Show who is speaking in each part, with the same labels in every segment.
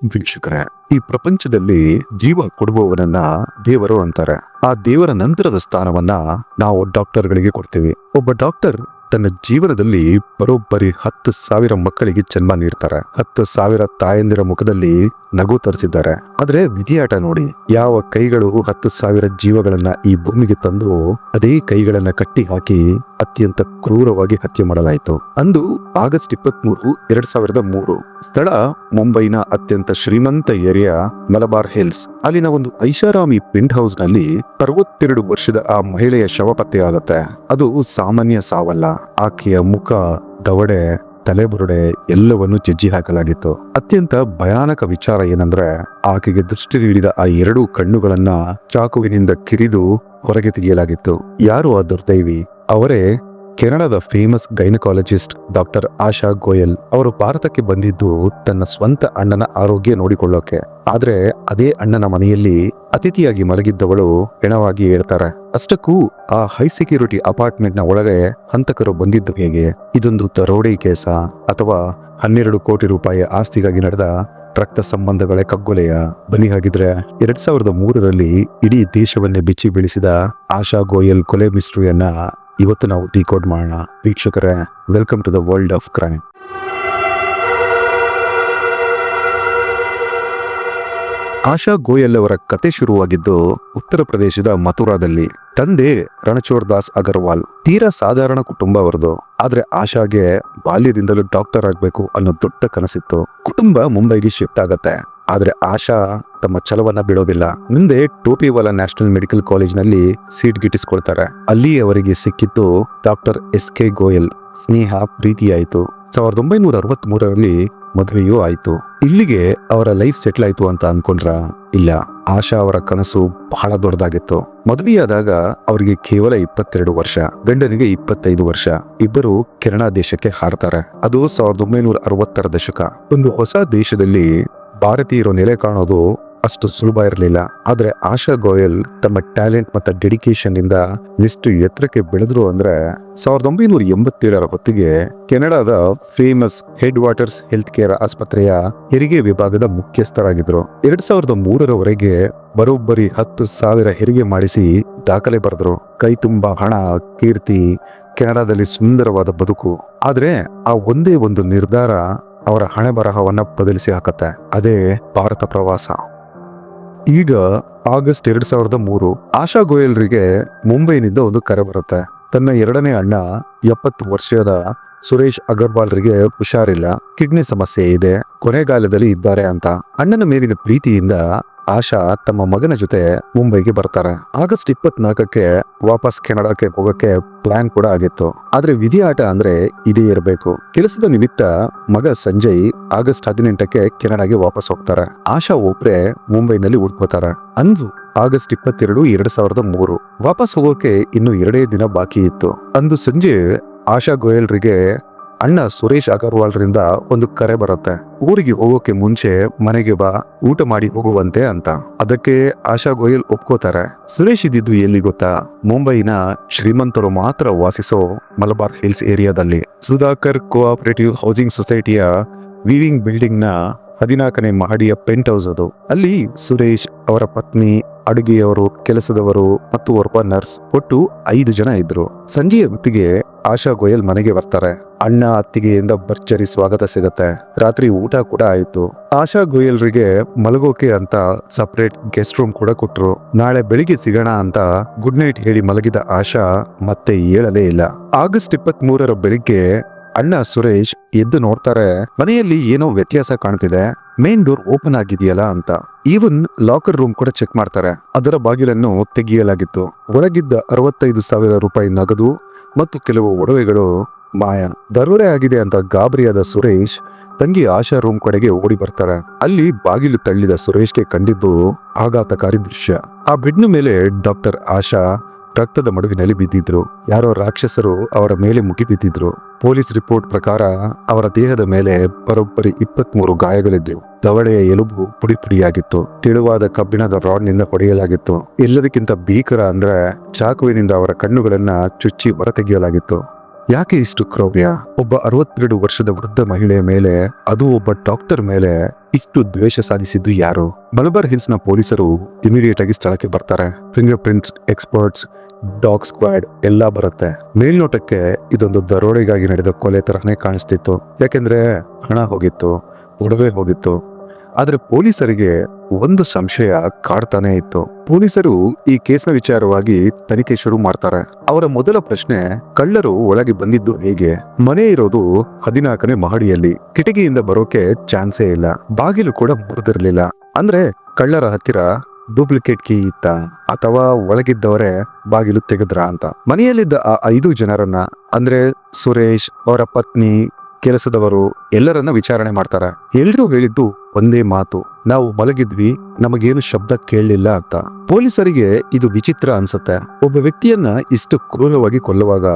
Speaker 1: ವೀಕ್ಷಕರೇ, ಈ ಪ್ರಪಂಚದಲ್ಲಿ ಜೀವ ಕೊಡುವವನನ್ನ ದೇವರು ಅಂತಾರೆ. ಆ ದೇವರ ನಂತರದ ಸ್ಥಾನವನ್ನ ನಾವು ಡಾಕ್ಟರ್ಗಳಿಗೆ ಕೊಡ್ತೀವಿ. ಒಬ್ಬ ಡಾಕ್ಟರ್ ತನ್ನ ಜೀವನದಲ್ಲಿ ಬರೋಬ್ಬರಿ 10,000 ಮಕ್ಕಳಿಗೆ ಜನ್ಮ ನೀಡ್ತಾರೆ. 10,000 ತಾಯಂದಿರ ಮುಖದಲ್ಲಿ ನಗು ತರಿಸಿದ್ದಾರೆ. ಆದ್ರೆ ವಿಧಿಯಾಟ ನೋಡಿ, ಯಾವ ಕೈಗಳು 10,000 ಜೀವಗಳನ್ನ ಈ ಭೂಮಿಗೆ ತಂದು ಅದೇ ಕೈಗಳನ್ನ ಕಟ್ಟಿ ಹಾಕಿ ಅತ್ಯಂತ ಕ್ರೂರವಾಗಿ ಹತ್ಯೆ ಮಾಡಲಾಯಿತು. ಅಂದು ಆಗಸ್ಟ್ 23, 2003. ಸ್ಥಳ ಮುಂಬೈನ ಅತ್ಯಂತ ಶ್ರೀಮಂತ ಏರಿಯಾ ಮಲಬಾರ್ ಹಿಲ್ಸ್. ಅಲ್ಲಿನ ಒಂದು ಐಷಾರಾಮಿ ಪೆಂಟ್ ಹೌಸ್ ನಲ್ಲಿ 62 ವರ್ಷದ ಆ ಮಹಿಳೆಯ ಶವ ಪತ್ತೆಯಾಗುತ್ತೆ. ಅದು ಸಾಮಾನ್ಯ ಸಾವಲ್ಲ. ಆಕೆಯ ಮುಖ, ದವಡೆ, ತಲೆಬುರುಡೆ ಎಲ್ಲವನ್ನು ಜಜ್ಜಿ ಹಾಕಲಾಗಿತ್ತು. ಅತ್ಯಂತ ಭಯಾನಕ ವಿಚಾರ ಏನಂದ್ರೆ, ಆಕೆಗೆ ದೃಷ್ಟಿ ನೀಡಿದ ಆ 2 ಕಣ್ಣುಗಳನ್ನ ಚಾಕುವಿನಿಂದ ಕಿರಿದು ಹೊರಗೆ ತೆಗೆಯಲಾಗಿತ್ತು. ಯಾರು ಆ ದುರ್ದೈವಿ? ಅವರೇ ಕೆನಡಾದ ಫೇಮಸ್ ಗೈನಕಾಲಜಿಸ್ಟ್ ಡಾಕ್ಟರ್ ಆಶಾ ಗೋಯಲ್. ಅವರು ಭಾರತಕ್ಕೆ ಬಂದಿದ್ದು ತನ್ನ ಸ್ವಂತ ಅಣ್ಣನ ಆರೋಗ್ಯ ನೋಡಿಕೊಳ್ಳೋಕೆ. ಆದ್ರೆ ಅದೇ ಅಣ್ಣನ ಮನೆಯಲ್ಲಿ ಅತಿಥಿಯಾಗಿ ಮಲಗಿದ್ದವಳು ಹೆಣವಾಗಿ ಹೇಳ್ತಾರೆ. ಅಷ್ಟಕ್ಕೂ ಆ ಹೈ ಸೆಕ್ಯೂರಿಟಿ ಅಪಾರ್ಟ್ಮೆಂಟ್ ನ ಒಳಗೆ ಹಂತಕರು ಬಂದಿದ್ದು ಹೇಗೆ? ಇದೊಂದು ದರೋಡೆ ಕೇಸ ಅಥವಾ 12 ಕೋಟಿ ರೂಪಾಯಿ ಆಸ್ತಿಗಾಗಿ ನಡೆದ ರಕ್ತ ಸಂಬಂಧಗಳೇ ಕಗ್ಗೊಲೆಯ? ಬನ್ನಿ ಹಾಗಿದ್ರೆ 2003ರಲ್ಲಿ ಇಡೀ ದೇಶವನ್ನೇ ಬಿಚ್ಚಿ ಬೀಳಿಸಿದ ಆಶಾ ಗೋಯಲ್ ಕೊಲೆ ಮಿಸ್ಟ್ರಿಯನ್ನ ಇವತ್ತು ನಾವು ಡಿಕೋಡ್ ಮಾಡೋಣ. ವೀಕ್ಷಕರೇ, welcome to the world of crime. Asha Goyal ಅವರ ಕತೆ ಶುರುವಾಗಿದ್ದು ಉತ್ತರ ಪ್ರದೇಶದ ಮಥುರಾದಲ್ಲಿ. ತಂದೆ ರಣಚೋರ್ ದಾಸ್ ಅಗರ್ವಾಲ್. ತೀರಾ ಸಾಧಾರಣ ಕುಟುಂಬ ಅವರದು. ಆದ್ರೆ ಆಶಾಗೆ ಬಾಲ್ಯದಿಂದಲೂ ಡಾಕ್ಟರ್ ಆಗ್ಬೇಕು ಅನ್ನೋ ದೊಡ್ಡ ಕನಸಿತ್ತು. ಕುಟುಂಬ ಮುಂಬೈಗೆ ಶಿಫ್ಟ್ ಆಗತ್ತೆ. ಆದ್ರೆ ಆಶಾ ತಮ್ಮ ಛಲವನ್ನ ಬಿಡೋದಿಲ್ಲ. ಮುಂದೆ ಟೋಪಿವಾಲಾ ನ್ಯಾಷನಲ್ ಮೆಡಿಕಲ್ ಕಾಲೇಜ್ ನಲ್ಲಿ ಸೀಟ್ ಗಿಟ್ಟಿಸ್ಕೊಳ್ತಾರೆ. ಅಲ್ಲಿ ಅವರಿಗೆ ಸಿಕ್ಕಿತ್ತು ಡಾಕ್ಟರ್ SK ಗೋಯಲ್. ಸ್ನೇಹ, ಪ್ರೀತಿಯಾಯಿತು. 1963ರಲ್ಲಿ ಮದುವೆಯೂ ಆಯ್ತು. ಇಲ್ಲಿಗೆ ಅವರ ಲೈಫ್ ಸೆಟ್ಲ್ ಆಯ್ತು ಅಂತ ಅನ್ಕೊಂಡ್ರ? ಇಲ್ಲ. ಆಶಾ ಅವರ ಕನಸು ಬಹಳ ದೊಡ್ಡದಾಗಿತ್ತು. ಮದುವೆಯಾದಾಗ ಅವರಿಗೆ ಕೇವಲ 22 ವರ್ಷ, ಗಂಡನಿಗೆ 25 ವರ್ಷ. ಇಬ್ಬರು ಕೆನಡಾ ದೇಶಕ್ಕೆ ಹಾರತಾರೆ. ಅದು 1960ರ ದಶಕ. ಒಂದು ಹೊಸ ದೇಶದಲ್ಲಿ ಭಾರತೀಯರು ನೆಲೆ ಕಾಣೋದು ಅಷ್ಟು ಸುಲಭ ಇರಲಿಲ್ಲ. ಆದ್ರೆ ಆಶಾ ಗೋಯಲ್ ತಮ್ಮ ಟ್ಯಾಲೆಂಟ್ ಮತ್ತು ಡೆಡಿಕೇಶನ್ ಇಂದ ಎಷ್ಟು ಎತ್ತರಕ್ಕೆ ಬೆಳೆದ್ರು ಅಂದ್ರೆ 1987ರ ಹೊತ್ತಿಗೆ ಕೆನಡಾದ famous head waters health care ಆಸ್ಪತ್ರೆಯ ಹೆರಿಗೆ ವಿಭಾಗದ ಮುಖ್ಯಸ್ಥರಾಗಿದ್ರು. 2003ರವರೆಗೆ ಬರೋಬ್ಬರಿ 10,000 ಹೆರಿಗೆ ಮಾಡಿಸಿ ದಾಖಲೆ ಬರೆದ್ರು. ಕೈ ತುಂಬಾ ಹಣ, ಕೀರ್ತಿ, ಕೆನಡಾದಲ್ಲಿ ಸುಂದರವಾದ ಬದುಕು. ಆದ್ರೆ ಆ ಒಂದೇ ಒಂದು ನಿರ್ಧಾರ ಅವರ ಹಣೆ ಬರಹವನ್ನ ಬದಲಿಸಿ ಹಾಕತ್ತೆ. ಅದೇ ಭಾರತ ಪ್ರವಾಸ. ಈಗ ಆಗಸ್ಟ್ 2003, ಆಶಾ ಗೋಯಲ್ರಿಗೆ ಮುಂಬೈನಿಂದ ಒಂದು ಕರೆ ಬರುತ್ತೆ. ತನ್ನ 2ನೇ ಅಣ್ಣ 70 ವರ್ಷದ ಸುರೇಶ್ ಅಗರ್ವಾಲ್ರಿಗೆ ಹುಷಾರಿಲ್ಲ, ಕಿಡ್ನಿ ಸಮಸ್ಯೆ ಇದೆ, ಕೊನೆಗಾಲದಲ್ಲಿ ಇದ್ದಾರೆ ಅಂತ. ಅಣ್ಣನ ಮೇಲಿನ ಪ್ರೀತಿಯಿಂದ ಆಶಾ ತಮ್ಮ ಮಗನ ಜೊತೆ ಮುಂಬೈಗೆ ಬರ್ತಾರೆ. ಆಗಸ್ಟ್ 24ಕ್ಕೆ ವಾಪಸ್ ಕೆನಡಾಕ್ಕೆ ಹೋಗಕ್ಕೆ ಪ್ಲಾನ್ ಕೂಡ ಆಗಿತ್ತು. ಆದ್ರೆ ವಿಧಿ ಆಟ ಅಂದ್ರೆ ಇದೇ ಇರಬೇಕು. ಕೆಲಸದ ನಿಮಿತ್ತ ಮಗ ಸಂಜಯ್ ಆಗಸ್ಟ್ 18ಕ್ಕೆ ಕೆನಡಾಗೆ ವಾಪಸ್ ಹೋಗ್ತಾರೆ. ಆಶಾ ಒಬ್ರೆ ಮುಂಬೈನಲ್ಲಿ ಉಳ್ಕೋತಾರೆ. ಅಂದು ಆಗಸ್ಟ್ 22, 2003. ವಾಪಸ್ ಹೋಗೋಕೆ ಇನ್ನು 2 ದಿನ ಬಾಕಿ ಇತ್ತು. ಅಂದು ಸಂಜೆ ಆಶಾ ಗೋಯಲ್ರಿಗೆ ಅಣ್ಣ ಸುರೇಶ್ ಅಗರ್ವಾಲ್ರಿಂದ ಒಂದು ಕರೆ ಬರುತ್ತೆ. ಊರಿಗೆ ಹೋಗೋಕೆ ಮುಂಚೆ ಮನೆಗೆ ಬಾ, ಊಟ ಮಾಡಿ ಹೋಗುವಂತೆ ಅಂತ. ಅದಕ್ಕೆ ಆಶಾ ಗೋಯಲ್ ಒಪ್ಕೋತಾರೆ. ಸುರೇಶ್ ಇದ್ದಿದ್ದು ಎಲ್ಲಿ ಗೊತ್ತಾ? ಮುಂಬೈನ ಶ್ರೀಮಂತರು ಮಾತ್ರ ವಾಸಿಸೋ ಮಲಬಾರ್ ಹಿಲ್ಸ್ ಏರಿಯಾದಲ್ಲಿ. ಸುಧಾಕರ್ ಕೋಆಪರೇಟಿವ್ ಹೌಸಿಂಗ್ ಸೊಸೈಟಿಯ ವೀವಿಂಗ್ ಬಿಲ್ಡಿಂಗ್ ನ 14ನೇ ಮಹಡಿಯ ಪೆಂಟ್ ಹೌಸ್ ಅದು. ಅಲ್ಲಿ ಸುರೇಶ್, ಅವರ ಪತ್ನಿ, ಅಡುಗೆಯವರು, ಕೆಲಸದವರು ಮತ್ತು ಒಬ್ಬ ನರ್ಸ್, ಒಟ್ಟು 5 ಜನ ಇದ್ರು. ಸಂಜೆಯ ಹೊತ್ತಿಗೆ ಆಶಾ ಗೋಯಲ್ ಮನೆಗೆ ಬರ್ತಾರೆ. ಅಣ್ಣ ಅತ್ತಿಗೆಯಿಂದ ಭರ್ಜರಿ ಸ್ವಾಗತ ಸಿಗತ್ತೆ. ರಾತ್ರಿ ಊಟ ಕೂಡ ಆಯ್ತು. ಆಶಾ ಗೋಯಲ್ರಿಗೆ ಮಲಗೋಕೆ ಅಂತ ಸಪರೇಟ್ ಗೆಸ್ಟ್ ರೂಮ್ ಕೂಡ ಕೊಟ್ರು. ನಾಳೆ ಬೆಳಿಗ್ಗೆ ಸಿಗೋಣ ಅಂತ ಗುಡ್ ನೈಟ್ ಹೇಳಿ ಮಲಗಿದ ಆಶಾ ಮತ್ತೆ ಏಳಲೇ ಇಲ್ಲ. ಆಗಸ್ಟ್ 23ರ ಬೆಳಿಗ್ಗೆ ಅಣ್ಣ ಸುರೇಶ್ ಎದ್ದು ನೋಡ್ತಾರೆ, ಮನೆಯಲ್ಲಿ ಏನೋ ವ್ಯತ್ಯಾಸ ಕಾಣ್ತಿದೆ. ಮೇನ್ ಡೋರ್ ಓಪನ್ ಆಗಿದೆಯಲ್ಲ ಅಂತ. ಈವನ್ ಲಾಕರ್ ರೂಮ್ ಕೂಡ ಚೆಕ್ ಮಾಡ್ತಾರೆ. ಅದರ ಬಾಗಿಲನ್ನು ತೆಗೆಯಲಾಗಿತ್ತು. ಒಳಗಿದ್ದ 65,000 ರೂಪಾಯಿ ನಗದು ಮತ್ತು ಕೆಲವು ಒಡವೆಗಳು ಮಾಯ. ದರೋಡೆ ಆಗಿದೆ ಅಂತ ಗಾಬರಿಯಾದ ಸುರೇಶ್ ತಂಗಿ ಆಶಾ ರೂಮ್ ಕಡೆಗೆ ಓಡಿ ಬರ್ತಾರೆ. ಅಲ್ಲಿ ಬಾಗಿಲು ತಳ್ಳಿದ ಸುರೇಶ್ಗೆ ಕಂಡಿದ್ದು ಆಘಾತಕಾರಿ ದೃಶ್ಯ. ಆ ಬೆಡ್ನ ಮೇಲೆ ಡಾಕ್ಟರ್ ಆಶಾ ರಕ್ತದ ಮಡುವಿನಲ್ಲಿ ಬಿದ್ದಿದ್ರು. ಯಾರೋ ರಾಕ್ಷಸರು ಅವರ ಮೇಲೆ ಮುಗಿ ಬಿದ್ದಿದ್ರು. ಪೊಲೀಸ್ ರಿಪೋರ್ಟ್ ಪ್ರಕಾರ ಅವರ ದೇಹದ ಮೇಲೆ ಬರೋಬ್ಬರಿ 23 ಗಾಯಗಳಿದ್ದವು. ದವಡೆಯ ಎಲುಬು ಪುಡಿ ಪುಡಿಯಾಗಿತ್ತು. ತೆಳುವಾದ ಕಬ್ಬಿಣದ ರಾಡ್ ನಿಂದ ಹೊಡೆಯಲಾಗಿತ್ತು. ಎಲ್ಲದಕ್ಕಿಂತ ಭೀಕರ ಅಂದ್ರೆ ಚಾಕುವಿನಿಂದ ಅವರ ಕಣ್ಣುಗಳನ್ನ ಚುಚ್ಚಿ ಹೊರತೆಗೆಯಲಾಗಿತ್ತು. ಯಾಕೆ ಇಷ್ಟು ಕ್ರೌರ್ಯ? ಒಬ್ಬ 62 ವರ್ಷದ ವೃದ್ಧ ಮಹಿಳೆಯ ಮೇಲೆ, ಅದು ಒಬ್ಬ ಡಾಕ್ಟರ್ ಮೇಲೆ ಇಷ್ಟು ದ್ವೇಷ ಸಾಧಿಸಿದ್ದು ಯಾರು? ಮಲಬಾರ್ ಹಿಲ್ಸ್ ನ ಪೊಲೀಸರು ಇಮಿಡಿಯೇಟ್ ಆಗಿ ಸ್ಥಳಕ್ಕೆ ಬರ್ತಾರೆ. Finger prints experts, dog squad ಎಲ್ಲ ಬರುತ್ತೆ. ಮೇಲ್ನೋಟಕ್ಕೆ ಇದೊಂದು ದರೋಡೆಗಾಗಿ ನಡೆದ ಕೊಲೆ ತರನೇ ಕಾಣಿಸ್ತಿತ್ತು. ಯಾಕೆಂದ್ರೆ ಹಣ ಹೋಗಿತ್ತು, ಒಡವೆ ಹೋಗಿತ್ತು. ಆದ್ರೆ ಪೊಲೀಸರಿಗೆ ಒಂದು ಸಂಶಯ ಕಾಡ್ತಾನೆ ಇತ್ತು. ಪೊಲೀಸರು ಈ ಕೇಸ್ನ ವಿಚಾರವಾಗಿ ತನಿಖೆ ಶುರು ಮಾಡ್ತಾರೆ. ಅವರ ಮೊದಲ ಪ್ರಶ್ನೆ, ಕಳ್ಳರು ಒಳಗೆ ಬಂದಿದ್ದು ಹೇಗೆ? ಮನೆ ಇರೋದು 14ನೇ ಮಹಡಿಯಲ್ಲಿ, ಕಿಟಕಿಯಿಂದ ಬರೋಕೆ ಚಾನ್ಸೇ ಇಲ್ಲ, ಬಾಗಿಲು ಕೂಡ ಮುರಿದಿರ್ಲಿಲ್ಲ. ಅಂದ್ರೆ ಕಳ್ಳರ ಹತ್ತಿರ ಡೂಪ್ಲಿಕೇಟ್ ಕೀ ಇತ್ತ ಅಥವಾ ಒಳಗಿದ್ದವರೇ ಬಾಗಿಲು ತೆಗೆದ್ರ ಅಂತ. ಮನೆಯಲ್ಲಿದ್ದ ಆ 5 ಜನರನ್ನ, ಅಂದ್ರೆ ಸುರೇಶ್, ಅವರ ಪತ್ನಿ, ಕೆಲಸದವರು ಎಲ್ಲರನ್ನ ವಿಚಾರಣೆ ಮಾಡ್ತಾರೆ. ಎಲ್ರೂ ಹೇಳಿದ್ದು ಒಂದೇ ಮಾತು, ನಾವು ಮಲಗಿದ್ವಿ, ನಮಗೇನು ಶಬ್ದ ಕೇಳಲಿಲ್ಲ ಅಂತ. ಪೊಲೀಸರಿಗೆ ಇದು ವಿಚಿತ್ರ ಅನ್ಸುತ್ತೆ. ಒಬ್ಬ ವ್ಯಕ್ತಿಯನ್ನ ಇಷ್ಟು ಕ್ರೂರವಾಗಿ ಕೊಲ್ಲುವಾಗ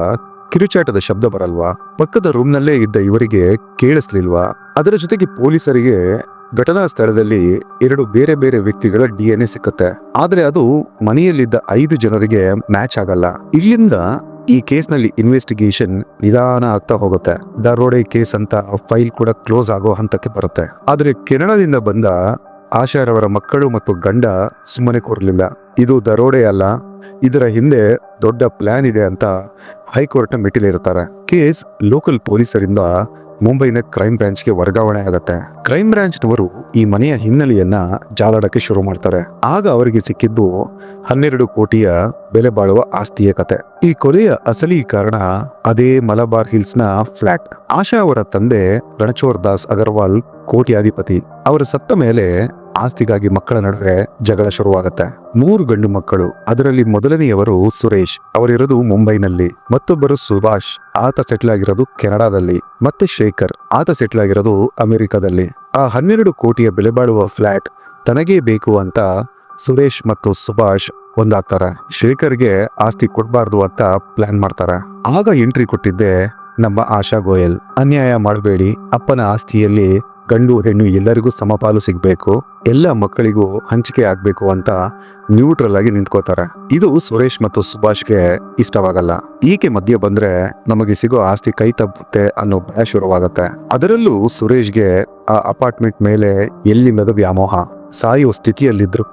Speaker 1: ಕಿರುಚಾಟದ ಶಬ್ದ ಬರಲ್ವಾ? ಪಕ್ಕದ ರೂಮ್ನಲ್ಲೇ ಇದ್ದ ಇವರಿಗೆ ಕೇಳಿಸ್ಲಿಲ್ವಾ? ಅದರ ಜೊತೆಗೆ ಪೊಲೀಸರಿಗೆ ಘಟನಾ ಸ್ಥಳದಲ್ಲಿ 2 ಬೇರೆ ಬೇರೆ ವ್ಯಕ್ತಿಗಳ DNA ಸಿಕ್ಕುತ್ತೆ. ಆದ್ರೆ ಅದು ಮನೆಯಲ್ಲಿದ್ದ 5 ಜನರಿಗೆ ಮ್ಯಾಚ್ ಆಗಲ್ಲ. ಇಲ್ಲಿಂದ ಈ ಕೇಸ್ನಲ್ಲಿ ಇನ್ವೆಸ್ಟಿಗೇಷನ್ ನಿಧಾನ ಆಗ್ತಾ ಹೋಗುತ್ತೆ. ದರೋಡೆ ಕೇಸ್ ಅಂತ ಫೈಲ್ ಕೂಡ ಕ್ಲೋಸ್ ಆಗೋ ಹಂತಕ್ಕೆ ಬರುತ್ತೆ. ಆದ್ರೆ ಕೆನಡಾದಿಂದ ಬಂದ ಆಶಾರವರ ಮಕ್ಕಳು ಮತ್ತು ಗಂಡ ಸುಮ್ಮನೆ ಕೂರ್ಲಿಲ್ಲ. ಇದು ದರೋಡೆ ಅಲ್ಲ, ಇದರ ಹಿಂದೆ ದೊಡ್ಡ ಪ್ಲಾನ್ ಇದೆ ಅಂತ ಹೈಕೋರ್ಟ್ನ ಮೆಟ್ಟಿಲಿರ್ತಾರೆ. ಕೇಸ್ ಲೋಕಲ್ ಪೊಲೀಸರಿಂದ ಮುಂಬೈನ ಕ್ರೈಮ್ ಬ್ರಾಂಚ್ಗೆ ವರ್ಗಾವಣೆ ಆಗತ್ತೆ. ಕ್ರೈಮ್ ಬ್ರಾಂಚ್ನವರು ಈ ಮನೆಯ ಹಿನ್ನೆಲೆಯನ್ನ ಜಾಲಾಡಕ್ಕೆ ಶುರು ಮಾಡ್ತಾರೆ. ಆಗ ಅವರಿಗೆ ಸಿಕ್ಕಿದ್ದು 12 ಕೋಟಿಯ ಬೆಲೆ ಬಾಳುವ ಆಸ್ತಿಯ ಕತೆ. ಈ ಕೊಲೆಯ ಅಸಲಿ ಕಾರಣ ಅದೇ ಮಲಬಾರ್ ಹಿಲ್ಸ್ ನ ಫ್ಲಾಟ್. ಆಶಾ ಅವರ ತಂದೆ ರಣಚೋರ್ ದಾಸ್ ಅಗರ್ವಾಲ್ ಕೋಟ್ಯಾಧಿಪತಿ. ಅವರು ಸತ್ತ ಮೇಲೆ ಆಸ್ತಿಗಾಗಿ ಮಕ್ಕಳ ನಡುವೆ ಜಗಳ ಶುರುವಾಗತ್ತೆ. 3 ಗಂಡು ಮಕ್ಕಳು, ಅದರಲ್ಲಿ ಮೊದಲನೆಯವರು ಸುರೇಶ್, ಅವರಿರೋದು ಮುಂಬೈನಲ್ಲಿ. ಮತ್ತೊಬ್ಬರು ಸುಭಾಷ್, ಆತ ಸೆಟ್ಲ್ ಆಗಿರೋದು ಕೆನಡಾದಲ್ಲಿ. ಮತ್ತೆ ಶೇಖರ್, ಆತ ಸೆಟ್ಲ್ ಆಗಿರೋದು ಅಮೆರಿಕದಲ್ಲಿ. ಆ 12 ಕೋಟಿಯ ಬೆಲೆ ಬಾಳುವ ಫ್ಲಾಟ್ ತನಗೇ ಬೇಕು ಅಂತ ಸುರೇಶ್ ಮತ್ತು ಸುಭಾಷ್ ಒಂದಾಗ್ತಾರೆ. ಶೇಖರ್ಗೆ ಆಸ್ತಿ ಕೊಡ್ಬಾರ್ದು ಅಂತ ಪ್ಲಾನ್ ಮಾಡ್ತಾರೆ. ಆಗ ಎಂಟ್ರಿ ಕೊಟ್ಟಿದ್ದೆ ನಮ್ಮ ಆಶಾ ಗೋಯಲ್. ಅನ್ಯಾಯ ಮಾಡಬೇಡಿ, ಅಪ್ಪನ ಆಸ್ತಿಯಲ್ಲಿ ಗಂಡು ಹೆಣ್ಣು ಎಲ್ಲರಿಗೂ ಸಮಪಾಲು ಸಿಗ್ಬೇಕು, ಎಲ್ಲ ಮಕ್ಕಳಿಗೂ ಹಂಚಿಕೆ ಆಗ್ಬೇಕು ಅಂತ ನ್ಯೂಟ್ರಲ್ ಆಗಿ ನಿಂತ್ಕೋತಾರೆ. ಇದು ಸುರೇಶ್ ಮತ್ತು ಸುಭಾಷ್ಗೆ ಇಷ್ಟವಾಗಲ್ಲ. ಈಕೆ ಮಧ್ಯೆ ಬಂದ್ರೆ ನಮಗೆ ಸಿಗೋ ಆಸ್ತಿ ಕೈ ತಪ್ಪುತ್ತೆ ಅನ್ನೋ ಭಯ ಶುರುವಾಗತ್ತೆ. ಅದರಲ್ಲೂ ಸುರೇಶ್ಗೆ ಆ ಅಪಾರ್ಟ್ಮೆಂಟ್ ಮೇಲೆ ಎಲ್ಲಿಲ್ಲದ ವ್ಯಾಮೋಹ. ಸಾಯೋ ಸ್ಥಿತಿಯಲ್ಲಿದ್ರು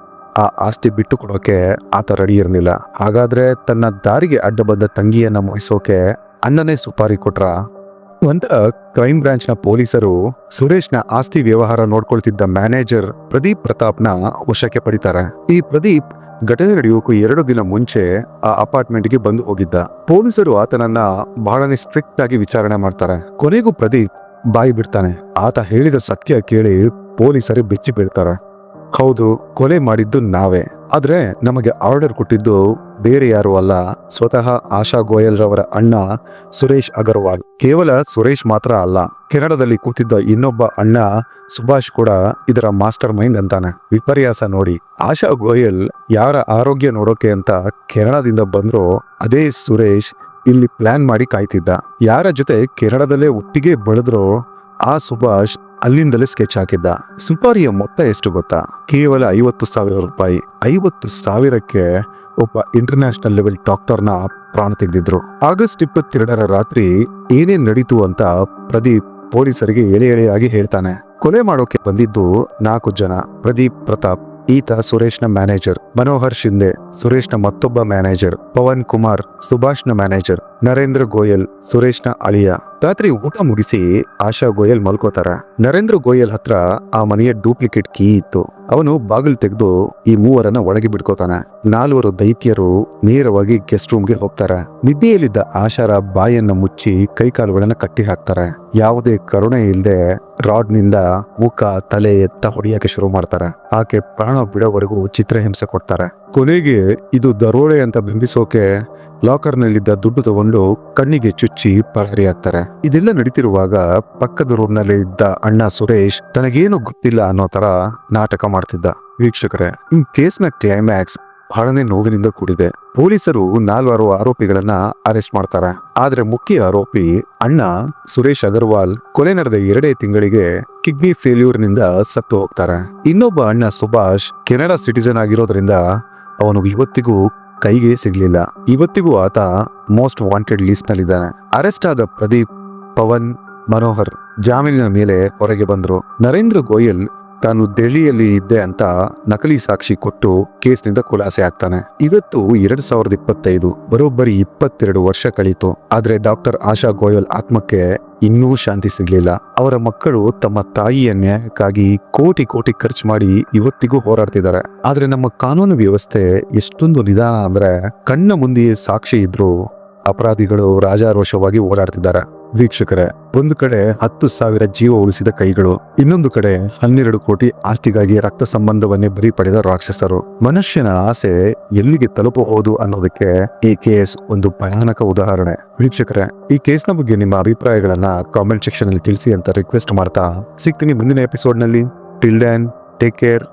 Speaker 1: ಆ ಆಸ್ತಿ ಬಿಟ್ಟು ಕೊಡೋಕೆ ಆತ ರೆಡಿ ಇರಲಿಲ್ಲ. ಹಾಗಾದ್ರೆ ತನ್ನ ದಾರಿಗೆ ಅಡ್ಡ ಬಂದ ತಂಗಿಯನ್ನ ಮುಗಿಸೋಕೆ ಅಣ್ಣನೇ ಸುಪಾರಿ ಕೊಟ್ರ? ಅಂತ ಕ್ರೈಮ್ ಬ್ರಾಂಚ್ ನ ಪೊಲೀಸರು ಸುರೇಶ್ನ ಆಸ್ತಿ ವ್ಯವಹಾರ ನೋಡ್ಕೊಳ್ತಿದ್ದ ಮ್ಯಾನೇಜರ್ ಪ್ರದೀಪ್ ಪ್ರತಾಪ್ನ ವಶಕ್ಕೆ ಪಡಿತಾರೆ. ಈ ಪ್ರದೀಪ್ ಘಟನೆ ನಡೆಯೋಕು 2 ದಿನ ಮುಂಚೆ ಆ ಅಪಾರ್ಟ್ಮೆಂಟ್ಗೆ ಬಂದು ಹೋಗಿದ್ದ. ಪೊಲೀಸರು ಆತನನ್ನ ಬಹಳನೇ ಸ್ಟ್ರಿಕ್ಟ್ ಆಗಿ ವಿಚಾರಣೆ ಮಾಡ್ತಾರೆ. ಕೊನೆಗೂ ಪ್ರದೀಪ್ ಬಾಯಿ ಬಿಡ್ತಾನೆ. ಆತ ಹೇಳಿದ ಸತ್ಯ ಕೇಳಿ ಪೊಲೀಸರು ಬೆಚ್ಚಿ ಬೀಳ್ತಾರೆ. ಹೌದು, ಕೊಲೆ ಮಾಡಿದ್ದು ನಾವೇ, ಆದ್ರೆ ನಮಗೆ ಆರ್ಡರ್ ಕೊಟ್ಟಿದ್ದು ಬೇರೆ ಯಾರು ಅಲ್ಲ, ಸ್ವತಃ ಆಶಾ ಗೋಯಲ್ ರವರ ಅಣ್ಣ ಸುರೇಶ್ ಅಗರ್ವಾಲ್. ಕೇವಲ ಸುರೇಶ್ ಮಾತ್ರ ಅಲ್ಲ, ಕೆನಡಾದಲ್ಲಿ ಕೂತಿದ್ದ ಇನ್ನೊಬ್ಬ ಅಣ್ಣ ಸುಭಾಷ್ ಕೂಡ ಇದರ ಮಾಸ್ಟರ್ ಮೈಂಡ್ ಅಂತಾನೆ. ವಿಪರ್ಯಾಸ ನೋಡಿ, ಆಶಾ ಗೋಯಲ್ ಯಾರ ಆರೋಗ್ಯ ನೋಡೋಕೆ ಅಂತ ಕೆನಡಾದಿಂದ ಬಂದ್ರೋ ಅದೇ ಸುರೇಶ್ ಇಲ್ಲಿ ಪ್ಲಾನ್ ಮಾಡಿ ಕಾಯ್ತಿದ್ದ. ಯಾರ ಜೊತೆ ಕೆನಡಾದಲ್ಲೇ ಒಟ್ಟಿಗೆ ಬೆಳೆದ್ರೋ ಆ ಸುಭಾಷ್ ಅಲ್ಲಿಂದಲೇ ಸ್ಕೆಚ್ ಹಾಕಿದ್ದ. ಸುಪಾರಿಯ ಮೊತ್ತ ಎಷ್ಟು ಗೊತ್ತಾ? ಕೇವಲ 50,000 ರೂಪಾಯಿ. 50,000ಕ್ಕೆ ಒಬ್ಬ ಇಂಟರ್ನ್ಯಾಷನಲ್ ಲೆವೆಲ್ ಡಾಕ್ಟರ್ನ ಪ್ರಾಣ ತೆಗೆದಿದ್ರು. ಆಗಸ್ಟ್ 22ರ ರಾತ್ರಿ ಏನೇನ್ ನಡೀತು ಅಂತ ಪ್ರದೀಪ್ ಪೊಲೀಸರಿಗೆ ಎಳೆಯಾಗಿ ಹೇಳ್ತಾನೆ. ಕೊಲೆ ಮಾಡೋಕೆ ಬಂದಿದ್ದು 4 ಜನ. ಪ್ರದೀಪ್ ಪ್ರತಾಪ್, ಈತ ಸುರೇಶ್ನ ಮ್ಯಾನೇಜರ್. ಮನೋಹರ್ ಶಿಂದೆ, ಸುರೇಶ್ನ ಮತ್ತೊಬ್ಬ ಮ್ಯಾನೇಜರ್. ಪವನ್ ಕುಮಾರ್, ಸುಭಾಷ್ನ ಮ್ಯಾನೇಜರ್. ನರೇಂದ್ರ ಗೋಯಲ್, ಸುರೇಶ್ನ ಅಳಿಯ. ರಾತ್ರಿ ಊಟ ಮುಗಿಸಿ ಆಶಾ ಗೋಯಲ್ ಮಲ್ಕೋತಾರ. ನರೇಂದ್ರ ಗೋಯಲ್ ಹತ್ರ ಆ ಮನೆಯ ಡೂಪ್ಲಿಕೇಟ್ ಕೀ ಇತ್ತು. ಅವನು ಬಾಗಿಲು ತೆಗೆದು ಈ 3ರನ್ನ ಒಳಗೆ ಬಿಡ್ಕೋತಾನೆ. 4 ದೈತ್ಯರು ನೇರವಾಗಿ ಗೆಸ್ಟ್ ರೂಮ್ಗೆ ಹೋಗ್ತಾರೆ. ನಿದ್ದೆಯಲ್ಲಿದ್ದ ಆಶಾರ ಬಾಯನ್ನ ಮುಚ್ಚಿ ಕೈಕಾಲುಗಳನ್ನ ಕಟ್ಟಿ ಹಾಕ್ತಾರೆ. ಯಾವುದೇ ಕರುಣೆ ಇಲ್ಲದೆ ರಾಡ್ ನಿಂದ ಮುಖ, ತಲೆ ಎತ್ತ ಹೊಡೆಯಕ್ಕೆ ಶುರು ಮಾಡ್ತಾರೆ. ಆಕೆ ಪ್ರಾಣ ಬಿಡೋವರೆಗೂ ಚಿತ್ರಹಿಂಸೆ ಕೊಡ್ತಾರೆ. ಕೊನೆಗೆ ಇದು ದರೋಡೆ ಅಂತ ಬಿಂಬಿಸೋಕೆ ಲಾಕರ್ ನಲ್ಲಿದ್ದ ದುಡ್ಡು ತಗೊಂಡು ಕಣ್ಣಿಗೆ ಚುಚ್ಚಿ ಪರಾರಿ ಆಗ್ತಾರೆ. ಇದೆಲ್ಲ ನಡೀತಿರುವಾಗ ಪಕ್ಕದ ರೂಮ್ ನಲ್ಲಿ ಇದ್ದ ಅಣ್ಣ ಸುರೇಶ್ ತನಗೇನು ಗೊತ್ತಿಲ್ಲ ಅನ್ನೋ ತರ ನಾಟಕ ಮಾಡ್ತಿದ್ದ. ವೀಕ್ಷಕರೇ, ಈ ಕೇಸ್ನ ಕ್ಲೈಮ್ಯಾಕ್ಸ್ ಬಹಳನೇ ನೋವಿನಿಂದ ಕೂಡಿದೆ. ಪೊಲೀಸರು 4 ಆರೋಪಿಗಳನ್ನ ಅರೆಸ್ಟ್ ಮಾಡ್ತಾರೆ. ಆದ್ರೆ ಮುಖ್ಯ ಆರೋಪಿ ಅಣ್ಣ ಸುರೇಶ್ ಅಗರ್ವಾಲ್ ಕೊಲೆ ನಡೆದ 2 ತಿಂಗಳಿಗೆ ಕಿಡ್ನಿ ಫೇಲ್ಯೂರ್ ನಿಂದ ಸತ್ತು ಹೋಗ್ತಾರೆ. ಇನ್ನೊಬ್ಬ ಅಣ್ಣ ಸುಭಾಷ್ ಕೆನಡಾ ಸಿಟಿಜನ್ ಆಗಿರೋದ್ರಿಂದ ಅವನು ಇವತ್ತಿಗೂ ಕೈಗೆ ಸಿಗ್ಲಿಲ್ಲ. ಇವತ್ತಿಗೂ ಆತ ಮೋಸ್ಟ್ ವಾಂಟೆಡ್ ಲಿಸ್ಟ್ ನಲ್ಲಿದ್ದಾನೆ. ಅರೆಸ್ಟ್ ಆದ ಪ್ರದೀಪ್, ಪವನ್, ಮನೋಹರ್ ಜಾಮೀನಿನ ಮೇಲೆ ಹೊರಗೆ ಬಂದ್ರು. ನರೇಂದ್ರ ಗೋಯಲ್ ತಾನು ದೆಹಲಿಯಲ್ಲಿ ಇದ್ದೆ ಅಂತ ನಕಲಿ ಸಾಕ್ಷಿ ಕೊಟ್ಟು ಕೇಸ್ನಿಂದ ಖುಲಾಸೆ ಆಗ್ತಾನೆ. ಇವತ್ತು 2025, ಬರೋಬ್ಬರಿ 22 ವರ್ಷ ಕಳೀತು. ಆದ್ರೆ ಡಾಕ್ಟರ್ ಆಶಾ ಗೋಯಲ್ ಆತ್ಮಕ್ಕೆ ಇನ್ನೂ ಶಾಂತಿ ಸಿಗ್ಲಿಲ್ಲ. ಅವರ ಮಕ್ಕಳು ತಮ್ಮ ತಾಯಿಯ ನ್ಯಾಯಕ್ಕಾಗಿ ಕೋಟಿ ಖರ್ಚು ಮಾಡಿ ಇವತ್ತಿಗೂ ಹೋರಾಡ್ತಿದ್ದಾರೆ. ಆದ್ರೆ ನಮ್ಮ ಕಾನೂನು ವ್ಯವಸ್ಥೆ ಎಷ್ಟೊಂದು ನಿಧಾನ ಅಂದ್ರೆ, ಕಣ್ಣ ಮುಂದೆಯೇ ಸಾಕ್ಷಿ ಇದ್ರು ಅಪರಾಧಿಗಳು ರಾಜಾರೋಷವಾಗಿ ಓಡಾಡ್ತಿದ್ದಾರೆ. ವೀಕ್ಷಕರೇ, ಒಂದು ಕಡೆ 10,000 ಜೀವ ಉಳಿಸಿದ ಕೈಗಳು, ಇನ್ನೊಂದು ಕಡೆ 12 ಕೋಟಿ ಆಸ್ತಿಗಾಗಿ ರಕ್ತ ಸಂಬಂಧವನ್ನೇ ಬಲಿ ಪಡೆದ ರಾಕ್ಷಸರು. ಮನುಷ್ಯನ ಆಸೆ ಎಲ್ಲಿಗೆ ತಲುಪಬಹುದು ಅನ್ನೋದಕ್ಕೆ ಈ ಕೇಸ್ ಒಂದು ಭಯಾನಕ ಉದಾಹರಣೆ. ವೀಕ್ಷಕರೇ, ಈ ಕೇಸ್ನ ಬಗ್ಗೆ ನಿಮ್ಮ ಅಭಿಪ್ರಾಯಗಳನ್ನ ಕಾಮೆಂಟ್ ಸೆಕ್ಷನ್ ಅಲ್ಲಿ ತಿಳಿಸಿ ಅಂತ ರಿಕ್ವೆಸ್ಟ್ ಮಾಡ್ತಾ ಸಿಗ್ತೀನಿ ಮುಂದಿನ ಎಪಿಸೋಡ್ ನಲ್ಲಿ. Till then, take care.